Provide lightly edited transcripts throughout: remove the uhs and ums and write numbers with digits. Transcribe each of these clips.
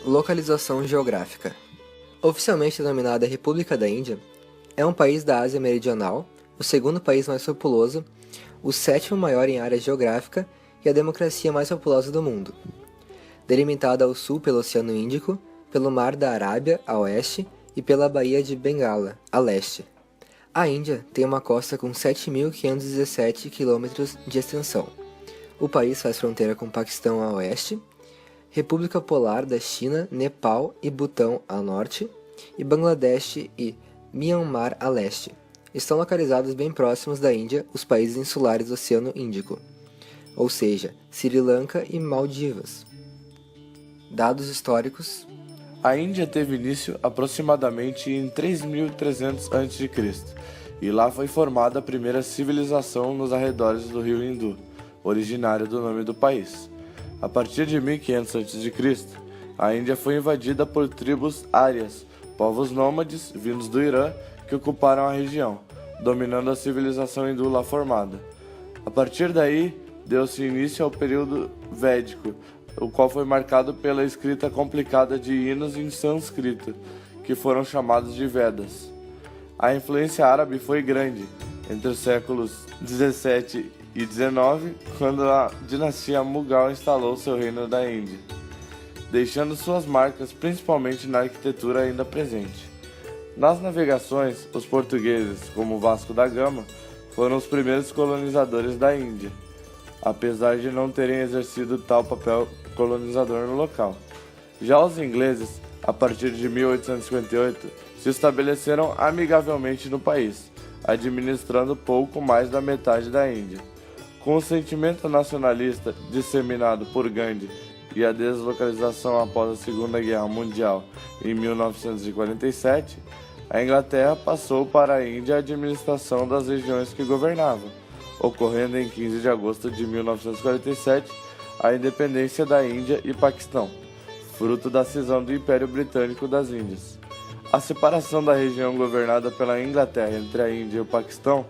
Localização geográfica. Oficialmente denominada República da Índia, é um país da Ásia Meridional, o segundo país mais populoso, o sétimo maior em área geográfica e a democracia mais populosa do mundo. Delimitada ao sul pelo Oceano Índico, pelo Mar da Arábia a oeste e pela Baía de Bengala a leste. A Índia tem uma costa com 7.517 km de extensão. O país faz fronteira com o Paquistão a oeste, República Polar da China, Nepal e Butão a norte, e Bangladesh e Myanmar a leste. Estão localizados bem próximos da Índia os países insulares do Oceano Índico, ou seja, Sri Lanka e Maldivas. Dados históricos. A Índia teve início aproximadamente em 3.300 a.C., e lá foi formada a primeira civilização nos arredores do rio Hindu, originário do nome do país. A partir de 1500 a.C., a Índia foi invadida por tribos árias, povos nômades vindos do Irã que ocuparam a região, dominando a civilização hindu lá formada. A partir daí, deu-se início ao período védico, o qual foi marcado pela escrita complicada de hinos em sânscrito, que foram chamados de Vedas. A influência árabe foi grande entre os séculos 17 e 19, quando a dinastia Mughal instalou seu reino da Índia, deixando suas marcas principalmente na arquitetura ainda presente. Nas navegações, os portugueses, como Vasco da Gama, foram os primeiros colonizadores da Índia, apesar de não terem exercido tal papel colonizador no local. Já os ingleses, a partir de 1858, se estabeleceram amigavelmente no país, administrando pouco mais da metade da Índia. Com o sentimento nacionalista disseminado por Gandhi e a deslocalização após a Segunda Guerra Mundial em 1947, a Inglaterra passou para a Índia a administração das regiões que governava, ocorrendo em 15 de agosto de 1947 a independência da Índia e Paquistão, fruto da cisão do Império Britânico das Índias. A separação da região governada pela Inglaterra entre a Índia e o Paquistão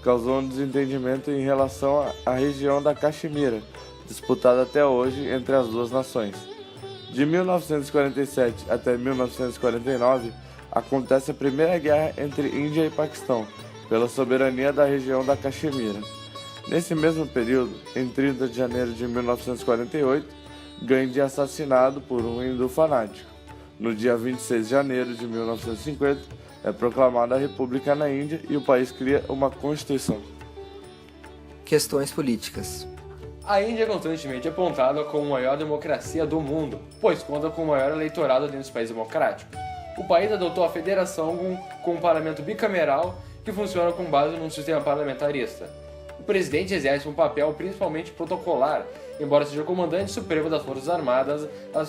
causou um desentendimento em relação à região da Caxemira, disputada até hoje entre as duas nações. De 1947 até 1949, acontece a Primeira Guerra entre Índia e Paquistão, pela soberania da região da Caxemira. Nesse mesmo período, em 30 de janeiro de 1948, Gandhi é assassinado por um hindu fanático. No dia 26 de janeiro de 1950, é proclamada a República na Índia e o país cria uma Constituição. Questões políticas. A Índia é constantemente apontada como a maior democracia do mundo, pois conta com o maior eleitorado dentre os países democráticos. O país adotou a federação com um parlamento bicameral que funciona com base num sistema parlamentarista. O presidente exerce um papel principalmente protocolar, embora seja o comandante supremo das Forças Armadas, a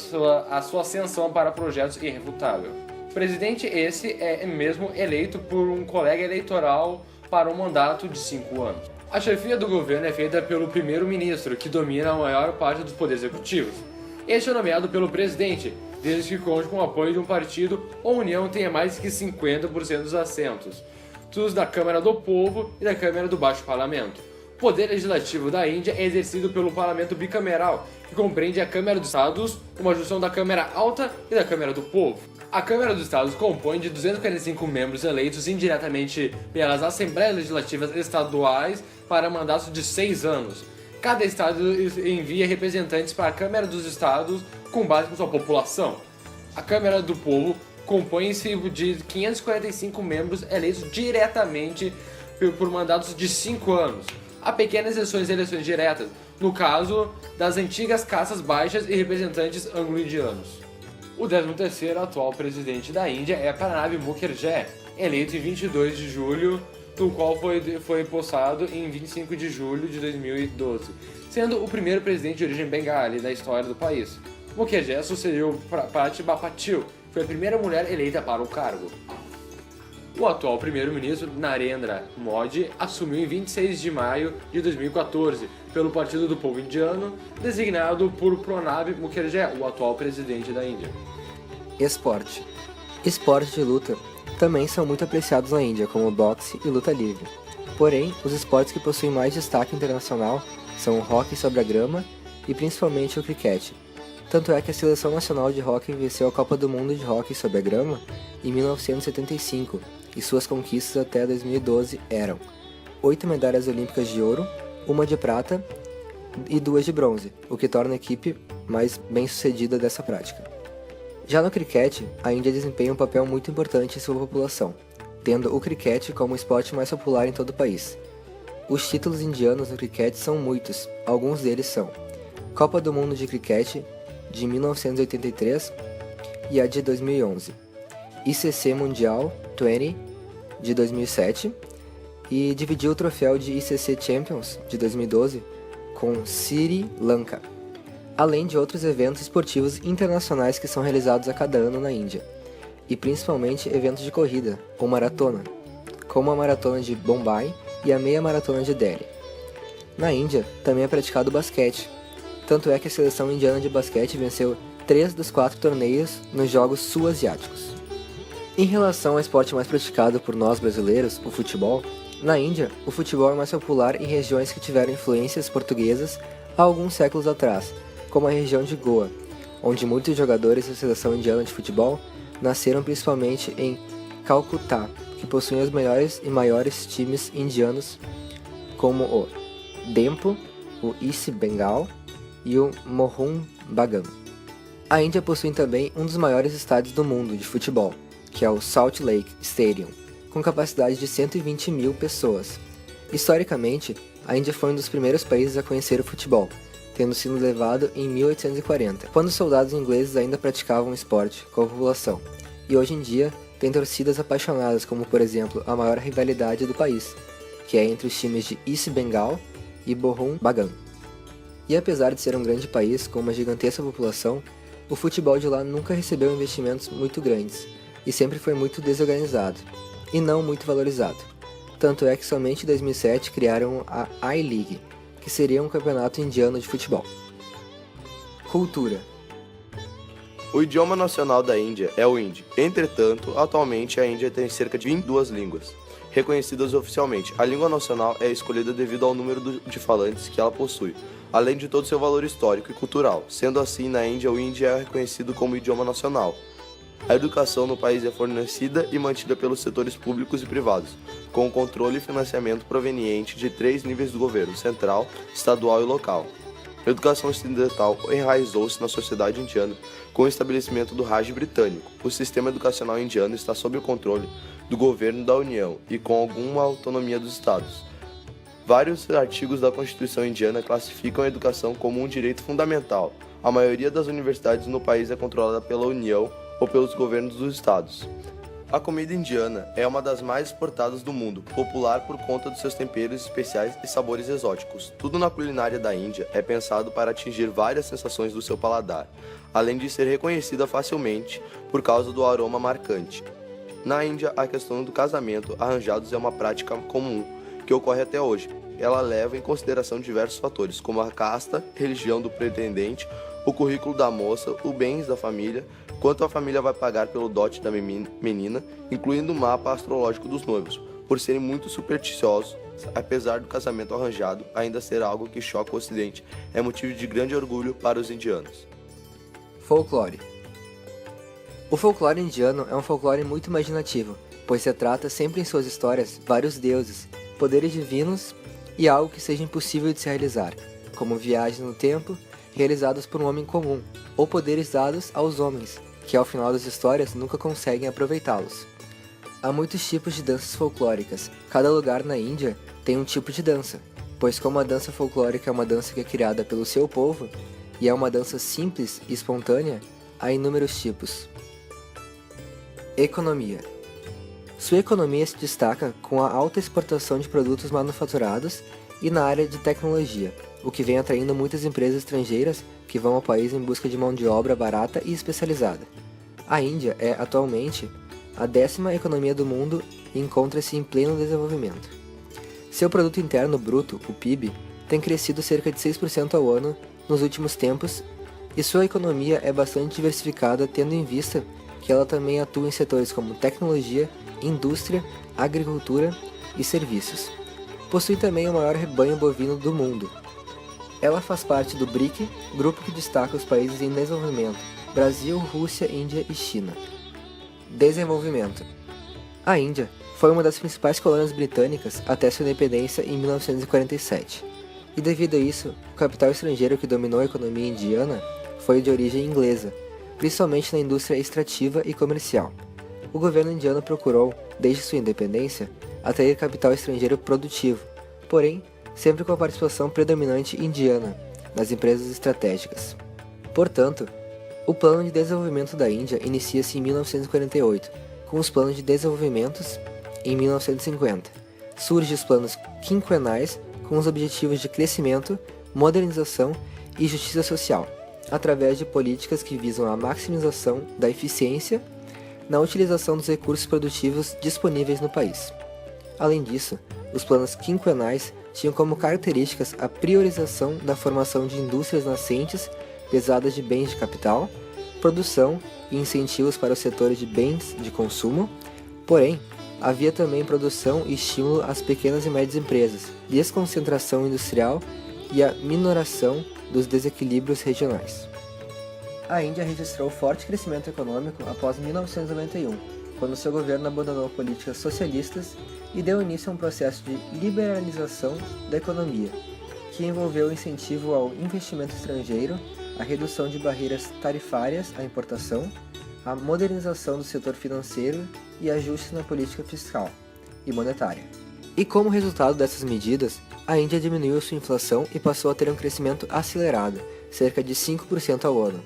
sua ascensão para projetos irrefutável. O presidente esse é mesmo eleito por um colega eleitoral para um mandato de 5 anos. A chefia do governo é feita pelo primeiro-ministro, que domina a maior parte dos poderes executivos. Este é nomeado pelo presidente, desde que conte com o apoio de um partido ou união tenha mais que 50% dos assentos, dos da Câmara do Povo e da Câmara do Baixo Parlamento. O poder legislativo da Índia é exercido pelo Parlamento bicameral, que compreende a Câmara dos Estados, uma junção da Câmara Alta e da Câmara do Povo. A Câmara dos Estados compõe de 245 membros eleitos indiretamente pelas Assembleias Legislativas Estaduais para mandatos de 6 anos. Cada estado envia representantes para a Câmara dos Estados com base em sua população. A Câmara do Povo compõe-se de 545 membros eleitos diretamente por mandatos de 5 anos. Há pequenas exceções de eleições diretas, no caso das antigas castas baixas e representantes anglo-indianos. O 13º atual presidente da Índia é Pranab Mukherjee, eleito em 22 de julho, do qual foi possado em 25 de julho de 2012, sendo o primeiro presidente de origem bengali da história do país. Mukherjee sucedeu Pratibha Patil, que foi a primeira mulher eleita para o cargo. O atual primeiro-ministro Narendra Modi assumiu em 26 de maio de 2014 pelo Partido do Povo Indiano, designado por Pranab Mukherjee, o atual presidente da Índia. Esporte. Esportes de luta também são muito apreciados na Índia, como boxe e luta livre. Porém, os esportes que possuem mais destaque internacional são o hóquei sobre a grama e principalmente o criquete. Tanto é que a Seleção Nacional de Hóquei venceu a Copa do Mundo de Hóquei sobre a grama em 1975, e suas conquistas até 2012 eram 8 medalhas olímpicas de ouro, 1 de prata e 2 de bronze, o que torna a equipe mais bem-sucedida dessa prática. Já no criquete, a Índia desempenha um papel muito importante em sua população, tendo o criquete como o esporte mais popular em todo o país. Os títulos indianos no criquete são muitos, alguns deles são Copa do Mundo de Criquete de 1983 e a de 2011, ICC Mundial 20 de 2007 e dividiu o troféu de ICC Champions de 2012 com Sri Lanka, além de outros eventos esportivos internacionais que são realizados a cada ano na Índia, e principalmente eventos de corrida ou maratona, como a maratona de Bombay e a meia maratona de Delhi. Na Índia também é praticado basquete, tanto é que a seleção indiana de basquete venceu 3 dos 4 torneios nos Jogos Sul-Asiáticos. Em relação ao esporte mais praticado por nós brasileiros, o futebol, na Índia, o futebol é mais popular em regiões que tiveram influências portuguesas há alguns séculos atrás, como a região de Goa, onde muitos jogadores da seleção indiana de futebol nasceram principalmente em Calcutá, que possui os melhores e maiores times indianos, como o Dempo, o East Bengal e o Mohun Bagan. A Índia possui também um dos maiores estádios do mundo de futebol, que é o Salt Lake Stadium, com capacidade de 120 mil pessoas. Historicamente, a Índia foi um dos primeiros países a conhecer o futebol, tendo sido levado em 1840, quando os soldados ingleses ainda praticavam o esporte com a população, e hoje em dia tem torcidas apaixonadas, como por exemplo a maior rivalidade do país, que é entre os times de East Bengal e Mohun Bagan. E apesar de ser um grande país com uma gigantesca população, o futebol de lá nunca recebeu investimentos muito grandes e sempre foi muito desorganizado e não muito valorizado. Tanto é que somente em 2007 criaram a I-League, que seria um campeonato indiano de futebol. Cultura. O idioma nacional da Índia é o hindi. Entretanto, atualmente a Índia tem cerca de 22 línguas reconhecidas oficialmente. A língua nacional é escolhida devido ao número de falantes que ela possui, além de todo seu valor histórico e cultural. Sendo assim, na Índia, o hindi é reconhecido como idioma nacional. A educação no país é fornecida e mantida pelos setores públicos e privados, com controle e financiamento proveniente de 3 níveis do governo: central, estadual e local. A educação ocidental enraizou-se na sociedade indiana com o estabelecimento do Raj britânico. O sistema educacional indiano está sob o controle do governo da União e com alguma autonomia dos estados. Vários artigos da Constituição indiana classificam a educação como um direito fundamental. A maioria das universidades no país é controlada pela União ou pelos governos dos estados. A comida indiana é uma das mais exportadas do mundo, popular por conta dos seus temperos especiais e sabores exóticos. Tudo na culinária da Índia é pensado para atingir várias sensações do seu paladar, além de ser reconhecida facilmente por causa do aroma marcante. Na Índia, a questão do casamento arranjados é uma prática comum, que ocorre até hoje. Ela leva em consideração diversos fatores, como a casta, religião do pretendente, o currículo da moça, os bens da família, quanto a família vai pagar pelo dote da menina, incluindo o mapa astrológico dos noivos. Por serem muito supersticiosos, apesar do casamento arranjado ainda ser algo que choca o Ocidente, é motivo de grande orgulho para os indianos. Folclore. O folclore indiano é um folclore muito imaginativo, pois retrata sempre em suas histórias vários deuses, poderes divinos e algo que seja impossível de se realizar, como viagens no tempo realizadas por um homem comum, ou poderes dados aos homens, que ao final das histórias nunca conseguem aproveitá-los. Há muitos tipos de danças folclóricas, cada lugar na Índia tem um tipo de dança, pois como a dança folclórica é uma dança que é criada pelo seu povo, e é uma dança simples e espontânea, há inúmeros tipos. Economia. Sua economia se destaca com a alta exportação de produtos manufaturados e na área de tecnologia, o que vem atraindo muitas empresas estrangeiras que vão ao país em busca de mão de obra barata e especializada. A Índia é, atualmente, a 10ª economia do mundo e encontra-se em pleno desenvolvimento. Seu produto interno bruto, o PIB, tem crescido cerca de 6% ao ano nos últimos tempos e sua economia é bastante diversificada, tendo em vista que ela também atua em setores como tecnologia, indústria, agricultura e serviços. Possui também o maior rebanho bovino do mundo. Ela faz parte do BRIC, grupo que destaca os países em desenvolvimento: Brasil, Rússia, Índia e China. Desenvolvimento. A Índia foi uma das principais colônias britânicas até sua independência em 1947. E devido a isso, o capital estrangeiro que dominou a economia indiana foi de origem inglesa, principalmente na indústria extrativa e comercial. O governo indiano procurou, desde sua independência, atrair capital estrangeiro produtivo, porém, sempre com a participação predominante indiana nas empresas estratégicas. Portanto, o Plano de Desenvolvimento da Índia inicia-se em 1948, com os planos de desenvolvimento em 1950. Surgem os planos quinquenais com os objetivos de crescimento, modernização e justiça social, através de políticas que visam a maximização da eficiência na utilização dos recursos produtivos disponíveis no país. Além disso, os planos quinquenais tinham como características a priorização da formação de indústrias nascentes pesadas de bens de capital, produção e incentivos para os setores de bens de consumo, porém, havia também produção e estímulo às pequenas e médias empresas, desconcentração industrial e a minoração dos desequilíbrios regionais. A Índia registrou forte crescimento econômico após 1991, quando seu governo abandonou políticas socialistas e deu início a um processo de liberalização da economia, que envolveu o incentivo ao investimento estrangeiro, a redução de barreiras tarifárias à importação, a modernização do setor financeiro e ajustes na política fiscal e monetária. E como resultado dessas medidas, a Índia diminuiu sua inflação e passou a ter um crescimento acelerado, cerca de 5% ao ano,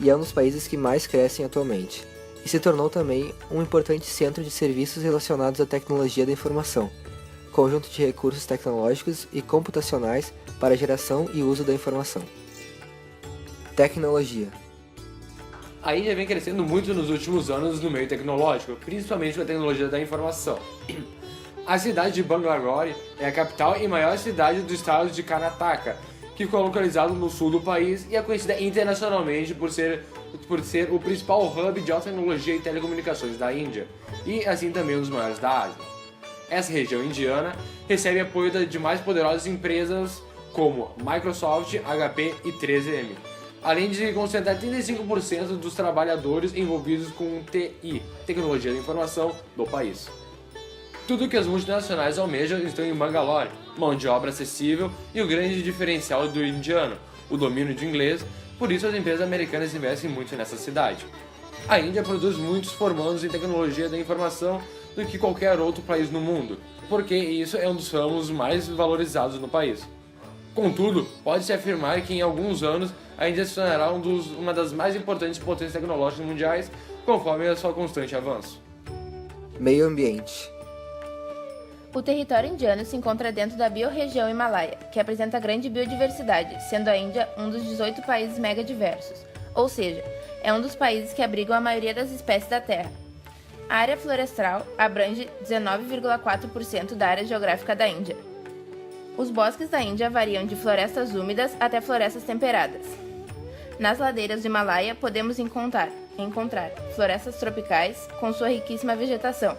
e é um dos países que mais crescem atualmente, e se tornou também um importante centro de serviços relacionados à tecnologia da informação, conjunto de recursos tecnológicos e computacionais para a geração e uso da informação. Tecnologia. A Índia vem crescendo muito nos últimos anos no meio tecnológico, principalmente com a tecnologia da informação. A cidade de Bangalore é a capital e maior cidade do estado de Karnataka, que ficou localizado no sul do país e é conhecida internacionalmente por ser o principal hub de alta tecnologia e telecomunicações da Índia, e assim também um dos maiores da Ásia. Essa região indiana recebe apoio de mais poderosas empresas como Microsoft, HP e 3M, além de concentrar 35% dos trabalhadores envolvidos com TI, tecnologia da informação, do país. Tudo que as multinacionais almejam estão em Bangalore: mão de obra acessível e o grande diferencial do indiano, o domínio de inglês, por isso as empresas americanas investem muito nessa cidade. A Índia produz muitos formandos em tecnologia da informação do que qualquer outro país no mundo, porque isso é um dos ramos mais valorizados no país. Contudo, pode-se afirmar que em alguns anos a Índia se tornará uma das mais importantes potências tecnológicas mundiais, conforme a seu constante avanço. Meio ambiente. O território indiano se encontra dentro da biorregião Himalaia, que apresenta grande biodiversidade, sendo a Índia um dos 18 países megadiversos, ou seja, é um dos países que abrigam a maioria das espécies da Terra. A área florestal abrange 19,4% da área geográfica da Índia. Os bosques da Índia variam de florestas úmidas até florestas temperadas. Nas ladeiras do Himalaia podemos encontrar florestas tropicais com sua riquíssima vegetação.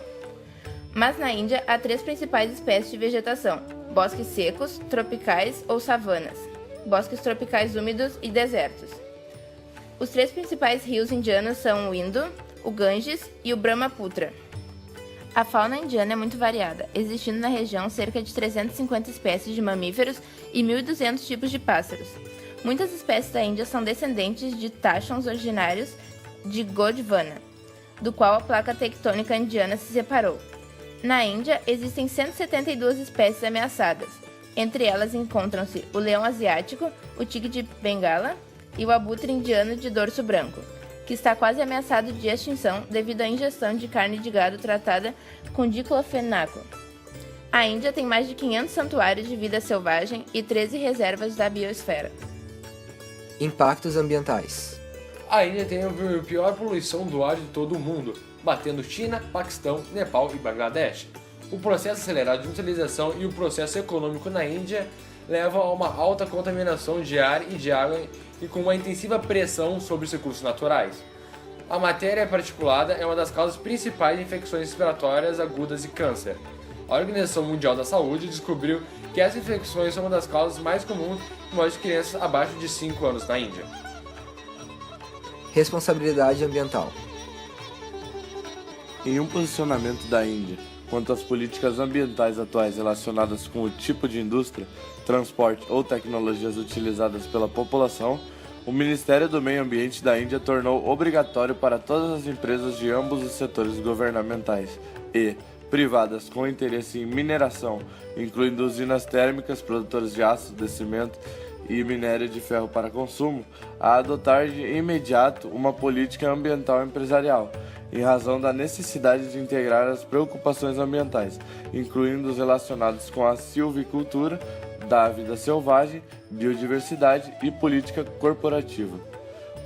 Mas na Índia há 3 principais espécies de vegetação: bosques secos, tropicais ou savanas, bosques tropicais úmidos e desertos. Os 3 principais rios indianos são o Indo, o Ganges e o Brahmaputra. A fauna indiana é muito variada, existindo na região cerca de 350 espécies de mamíferos e 1.200 tipos de pássaros. Muitas espécies da Índia são descendentes de taxons originários de Gondwana, do qual a placa tectônica indiana se separou. Na Índia, existem 172 espécies ameaçadas. Entre elas encontram-se o leão asiático, o tigre de Bengala e o abutre indiano de dorso branco, que está quase ameaçado de extinção devido à ingestão de carne de gado tratada com diclofenaco. A Índia tem mais de 500 santuários de vida selvagem e 13 reservas da biosfera. Impactos ambientais. A Índia tem a pior poluição do ar de todo o mundo, batendo China, Paquistão, Nepal e Bangladesh. O processo acelerado de industrialização e o processo econômico na Índia levam a uma alta contaminação de ar e de água e com uma intensiva pressão sobre os recursos naturais. A matéria particulada é uma das causas principais de infecções respiratórias agudas e câncer. A Organização Mundial da Saúde descobriu que essas infecções são uma das causas mais comuns em morte de crianças abaixo de 5 anos na Índia. Responsabilidade ambiental. Em um posicionamento da Índia quanto às políticas ambientais atuais relacionadas com o tipo de indústria, transporte ou tecnologias utilizadas pela população, o Ministério do Meio Ambiente da Índia tornou obrigatório para todas as empresas de ambos os setores governamentais e privadas com interesse em mineração, incluindo usinas térmicas, produtores de aço, de cimento e minério de ferro para consumo, a adotar de imediato uma política ambiental empresarial, em razão da necessidade de integrar as preocupações ambientais, incluindo os relacionados com a silvicultura, da vida selvagem, biodiversidade e política corporativa.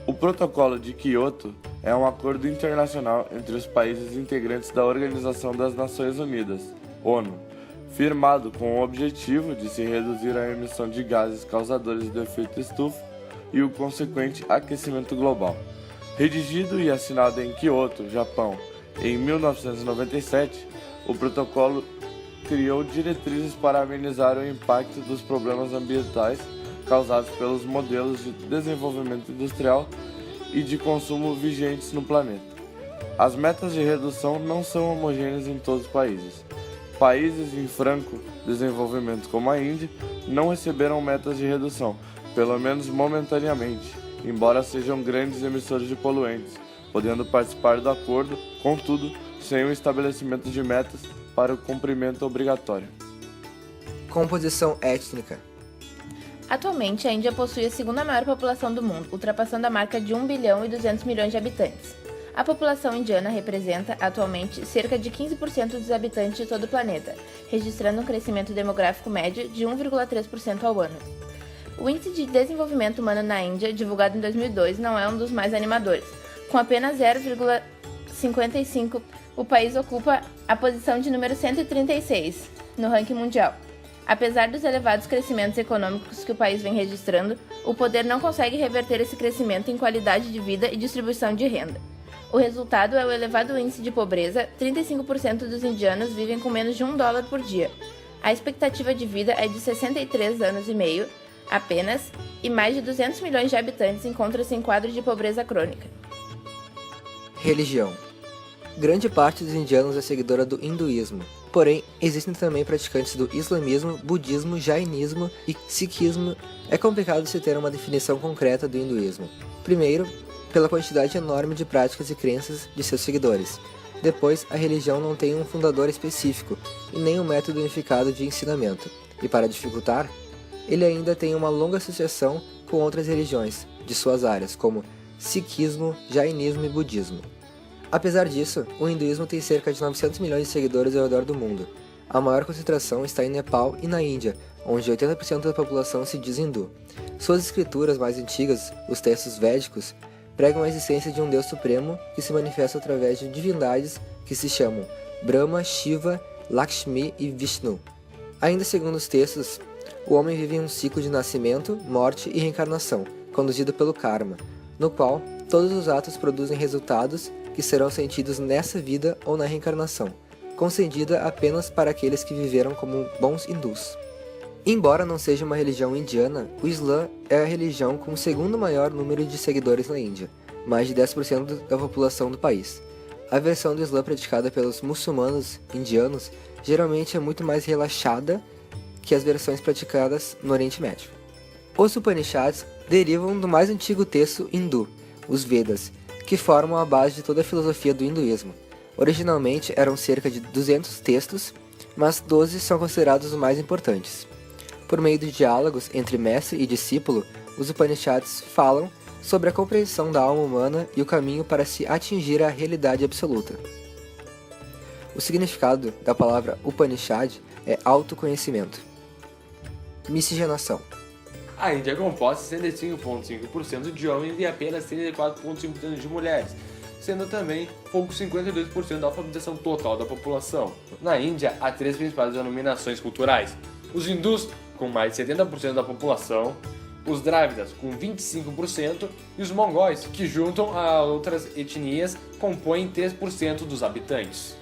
O Protocolo de Quioto é um acordo internacional entre os países integrantes da Organização das Nações Unidas, ONU, firmado com o objetivo de se reduzir a emissão de gases causadores do efeito estufa e o consequente aquecimento global. Redigido e assinado em Kyoto, Japão, em 1997, o protocolo criou diretrizes para amenizar o impacto dos problemas ambientais causados pelos modelos de desenvolvimento industrial e de consumo vigentes no planeta. As metas de redução não são homogêneas em todos os países. Países em franco desenvolvimento como a Índia não receberam metas de redução, pelo menos momentaneamente, embora sejam grandes emissores de poluentes, podendo participar do acordo, contudo, sem o estabelecimento de metas para o cumprimento obrigatório. Composição étnica. Atualmente, a Índia possui a segunda maior população do mundo, ultrapassando a marca de 1 bilhão e 200 milhões de habitantes. A população indiana representa, atualmente, cerca de 15% dos habitantes de todo o planeta, registrando um crescimento demográfico médio de 1,3% ao ano. O Índice de Desenvolvimento Humano na Índia, divulgado em 2002, não é um dos mais animadores. Com apenas 0,55, o país ocupa a posição de número 136 no ranking mundial. Apesar dos elevados crescimentos econômicos que o país vem registrando, o poder não consegue reverter esse crescimento em qualidade de vida e distribuição de renda. O resultado é o elevado índice de pobreza. 35% dos indianos vivem com menos de $1 por dia. A expectativa de vida é de 63 anos e meio apenas, e mais de 200 milhões de habitantes encontram-se em quadro de pobreza crônica. Religião. Grande parte dos indianos é seguidora do hinduísmo, porém existem também praticantes do islamismo, budismo, jainismo e sikhismo. É complicado se ter uma definição concreta do hinduísmo. Primeiro, pela quantidade enorme de práticas e crenças de seus seguidores. Depois, a religião não tem um fundador específico e nem um método unificado de ensinamento. E para dificultar, ele ainda tem uma longa associação com outras religiões de suas áreas, como sikhismo, jainismo e budismo. Apesar disso, o hinduísmo tem cerca de 900 milhões de seguidores ao redor do mundo. A maior concentração está em Nepal e na Índia, onde 80% da população se diz hindu. Suas escrituras mais antigas, os textos védicos, pregam a existência de um Deus Supremo que se manifesta através de divindades que se chamam Brahma, Shiva, Lakshmi e Vishnu. Ainda segundo os textos, o homem vive em um ciclo de nascimento, morte e reencarnação, conduzido pelo karma, no qual todos os atos produzem resultados que serão sentidos nessa vida ou na reencarnação, concedida apenas para aqueles que viveram como bons hindus. Embora não seja uma religião indiana, o Islã é a religião com o segundo maior número de seguidores na Índia, mais de 10% da população do país. A versão do Islã praticada pelos muçulmanos indianos geralmente é muito mais relaxada que as versões praticadas no Oriente Médio. Os Upanishads derivam do mais antigo texto hindu, os Vedas, que formam a base de toda a filosofia do hinduísmo. Originalmente eram cerca de 200 textos, mas 12 são considerados os mais importantes. Por meio de diálogos entre mestre e discípulo, os Upanishads falam sobre a compreensão da alma humana e o caminho para se atingir a realidade absoluta. O significado da palavra Upanishad é autoconhecimento. Miscigenação. A Índia é composta de 65,5% de homens e apenas 34,5% de mulheres, sendo também pouco 52% da alfabetização total da população. Na Índia, há 3 principais denominações culturais: os hindus, com mais de 70% da população, os drávidas, com 25%, e os mongóis, que juntam a outras etnias, compõem 3% dos habitantes.